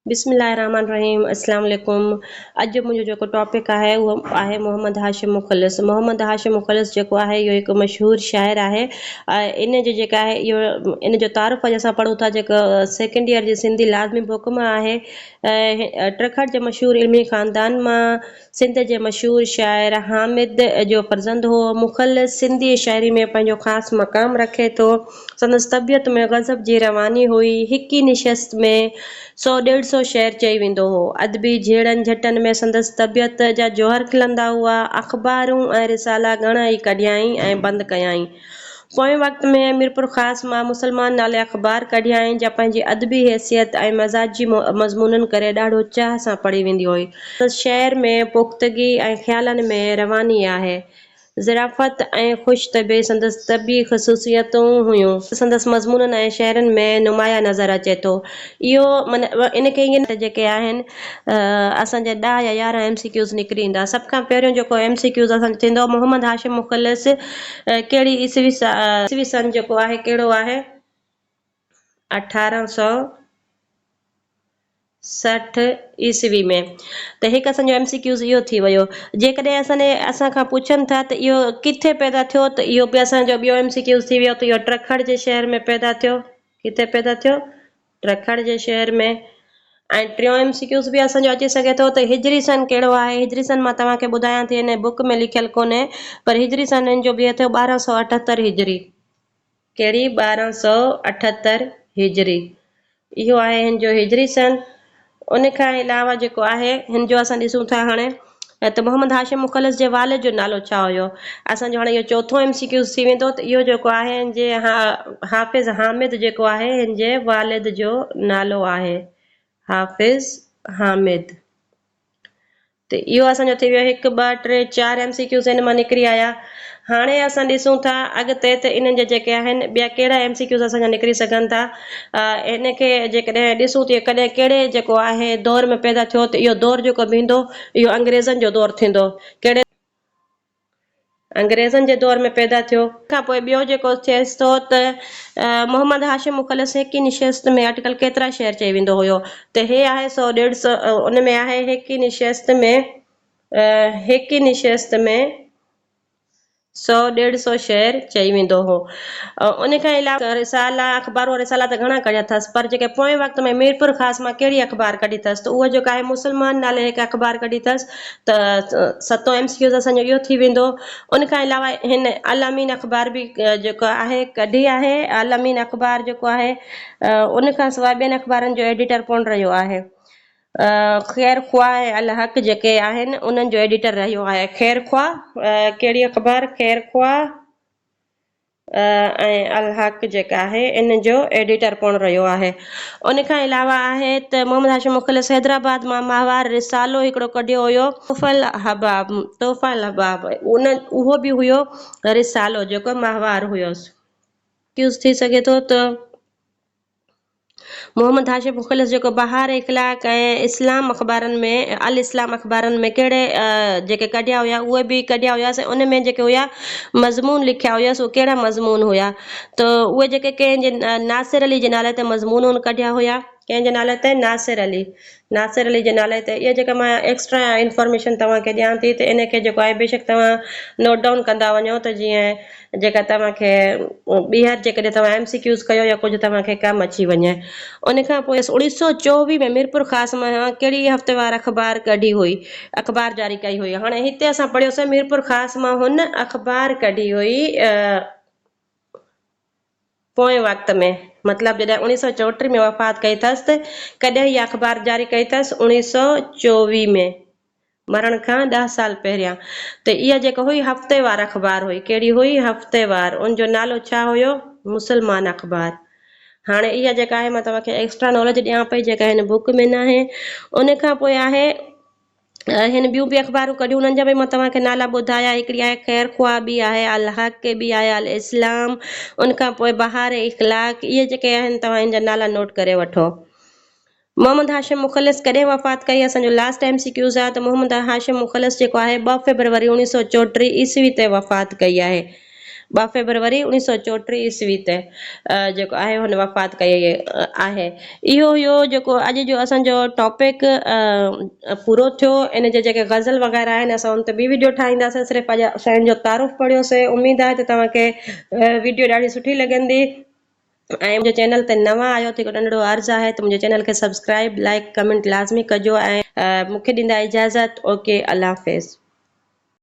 बिस्मिल्लाहिर्रहमानिर्रहीम अस्सलाम वालेकुम। अॼु मुंहिंजो जेको टॉपिक आहे उहो आहे मोहम्मद हाशिम मुख़लिस। मोहम्मद हाशिम मुख़लिस जेको आहे इहो हिकु मशहूरु शाइर आहे। इन जो जेका आहे इहो इन जो तारुफ़ अॼु असां पढ़ूं था जेको सेकेंड ईयर जी सिंधी लाज़मी बुक मां आहे। ट्रखड़ जे मशहूरु इल्मी ख़ानदान मां सिंध जे मशहूरु शाइर हामिद जो फर्ज़ंद हो। मुख़लिस सिंधी शाइरी में पंहिंजो ख़ासि मक़ाम रखे थो। संदसि तबियत में गज़ब जी रवानी हुई। हिकी निशस्त में 100-150 शेर चई वेंदो हो। अदबी झेड़नि झटनि में संदसि तबियत जा जोहर खिलंदा हुआ। अख़बारूं ऐं रिसाला घणा ई कढियाई ऐं बंदि कयाई। पोएं वक़्त में मीरपुर ख़ासि मां मुसलमान नाले अख़बार कढियाई जा पंहिंजी अदबी हैसियत ऐं मज़ाजी मज़मूननि करे ॾाढो चाह सां पढ़ी वेंदी हुई। शहर में पुख़्तगी ऐं ख़्यालनि में रवानी आहे। ज़राफ़त ऐं ख़ुशि तबे संदसि तबी ख़ुसूसियतूं हुयूं। संदसि मज़मूननि ऐं शहरनि में नुमाया नज़र अचे थो। इहो माना इनखे ईअं जेके आहिनि असांजा 10 या 11 MCQs निकिरी ईंदा। सभ खां पहिरियों जेको MCQs असांजो थींदो मोहम्मद हाशिम मुख़लिस कहिड़ी ईस्वी सन जेको आहे कहिड़ो आहे 1860 ईस्वी में। त हिकु असांजो MCQs इहो थी वियो। जेकॾहिं असां खां पुछनि था त इहो किथे पैदा थियो त इहो बि असांजो ॿियो MCQs थी वियो त इहो ट्रखड़ जे शहर में पैदा थियो। किथे पैदा थियो? ट्रखड़ जे शहर में। ऐं टियों MCQs बि असांजो अची सघे थो त हिजरी सन कहिड़ो आहे। हिजरी सन मां तव्हांखे ॿुधायां थी, हिन बुक में लिखियलु कोन्हे, पर हिजरी सन हिन जो बीहे थियो 1278 हिजरी। कहिड़ी? 1278 हिजरी। इहो आहे हिन जो हिजरी सन। उन खां अलावा जेको आहे हिन जो असां ॾिसूं था हाणे त मोहम्मद हाशिम मुख़लिस जे वालिद जो नालो छा हुयो। असांजो हाणे इहो चोथों MCQs थी वेंदो त इहो जेको आहे हिन जे हाफ़िज़ हामिद जेको आहे हिन जे वालिद जो नालो आहे हाफ़िज़ हामिद। त इहो असांजो थी वियो 1 2 3 4 MCQs हिन मां निकिरी आया। हाणे असां ॾिसूं था अॻिते त इन्हनि जा जेके आहिनि ॿिया कहिड़ा MCQs असांजा निकिरी सघनि था। इनखे जेकॾहिं ॾिसूं त कॾहिं कहिड़े जेको आहे दौर में पैदा थियो त इहो दौर जेको बि ईंदो इहो अंग्रेज़नि जो दौर थींदो। कहिड़े? अंग्रेज़नि जे दौर में पैदा थियो। खां पोइ ॿियो जेको थिएसि थो त मोहम्मद हाशिम मुख़लिस हिकु निशस्त में अटकल केतिरा शेर चई वेंदो हुयो त हे आहे 100-150 उन में आहे हिकु निशस्त में 100-150 शेर चई वेंदो हो। उन खां अलावा रिसाला अख़बार रिसाला त घणा कढिया अथसि, पर जेके पोएं वक़्त में मीरपुर ख़ासि मां कहिड़ी अख़बार कढी अथसि त उहो जेको आहे मुसलमान नाले हिकु अख़बार कढी अथसि। त 7 MCQs असांजो इहो थी वेंदो। उन खां अलावा हिन अल-अमीन अख़बार बि जेको आहे कढी आहे। अल-अमीन अख़बार जेको आहे उन खां सवाइ ॿियनि अख़बारनि जो एडिटर कोन रहियो आहे। ख़ैर ख्वाह ऐं अल-हक़ जेके आहिनि उन्हनि जो एडिटर रहियो आहे। ख़ैर ख्वाह कहिड़ी अख़बार? ख़ैर ख्वाह ऐं अल-हक़ जेका आहे इन जो एडिटर कोन रहियो आहे। उन खां अलावा आहे त मोहम्मद हाशिम मुख़लिस हैदराबाद मां माहवार रिसालो हिकिड़ो कढियो हुयो तोहफ़ल हबाब उहो बि हुयो रिसालो जेको माहवार हुयोसि। क्यूज़ थी सघे थो त मोहम्मद हाशिम मुख़लिस जेको बहार इख़लाक़ ऐं इस्लाम अख़बारनि में अल इस्लाम अख़बारनि में कहिड़े जेके कढिया हुया उहे बि कढिया हुयासीं। उन में जेके हुया मज़मून लिखिया हुयसि उहे कहिड़ा मज़मून हुया त उहे जेके कंहिंजे नासिर अली जे नाले ते मज़मून कढिया हुया। कंहिंजे नाले ते? नासिर अली जे नाले ते। इहा जेका मां एक्स्ट्रा इंफॉर्मेशन तव्हांखे ॾियां थी त इनखे जेको आहे बेशक तव्हां नोट डाउन कंदा वञो त जीअं जेका तव्हांखे ॿीहर जेकॾहिं तव्हां MCQs कयो या कुझु तव्हांखे कमु अची वञे। उन खां पोइ 1924 में मीरपुर ख़ासि मां कहिड़ी हफ़्तेवार अख़बार कढी हुई, अख़बार जारी कई हुई। हाणे हिते असां पढ़ियोसीं मीरपुर ख़ासि मां हुन अख़बार कढी हुई पोएं वक़्त में, मतिलबु जॾहिं 1934 में वफ़ात कई अथसि त कॾहिं हीअ अख़बार जारी कई अथसि? 1924 में, मरण खां 10 साल पहिरियां। त इहा जेका हुई हफ़्तेवार अख़बार हुई। कहिड़ी हुई? हफ़्तेवार। उनजो नालो छा हुयो? मुसलमान अख़बार। हाणे इहा जेका आहे मां तव्हांखे एक्स्ट्रा नॉलेज ॾियां पई जेका हिन बुक में न आहे। उन खां पोइ आहे हिन ॿियूं बि अख़बारूं कढियूं उन्हनि जा बि मां तव्हांखे नाला ॿुधाया। हिकिड़ी आहे ख़ैर ख्वाह बि आहे, अल-हक़ बि आहे, अल इस्लाम, उन खां पोइ बहार इख़लाक़। इहे जेके आहिनि तव्हां हिन जा नाला नोट करे वठो। मोहम्मद हाशिम मुख़लिस कॾहिं वफ़ात कई? असांजो लास्ट MCQs आहे त मोहम्मद हाशिम मुख़लिस जेको आहे 2 फ़रवरी 1934 ईस्वी ते वफ़ात कई आहे। 2 फेब्रुआरी 1934 ईस्वी ते जेको आहे हुन वफ़ात कई आहे। इहो हुयो जेको अॼु जो असांजो टॉपिक पूरो थियो। इन जे जेके ग़ज़ल वग़ैरह आहिनि असां उन ते ॿी वीडियो ठाहींदासीं। सिर्फ़ु अॼु असां जो तारुफ़ पढ़ियोसीं। उमेद आहे त तव्हांखे वीडियो ॾाढी सुठी लॻंदी। ऐं मुंहिंजे चैनल ते नवां आयो त हिकु नंढिड़ो अर्ज़ु आहे त मुंहिंजे चैनल खे सब्सक्राइब, लाइक, कमेंट लाज़मी कजो ऐं मूंखे ॾींदा इजाज़त। ओके, अल्लाह हाफ़िज़।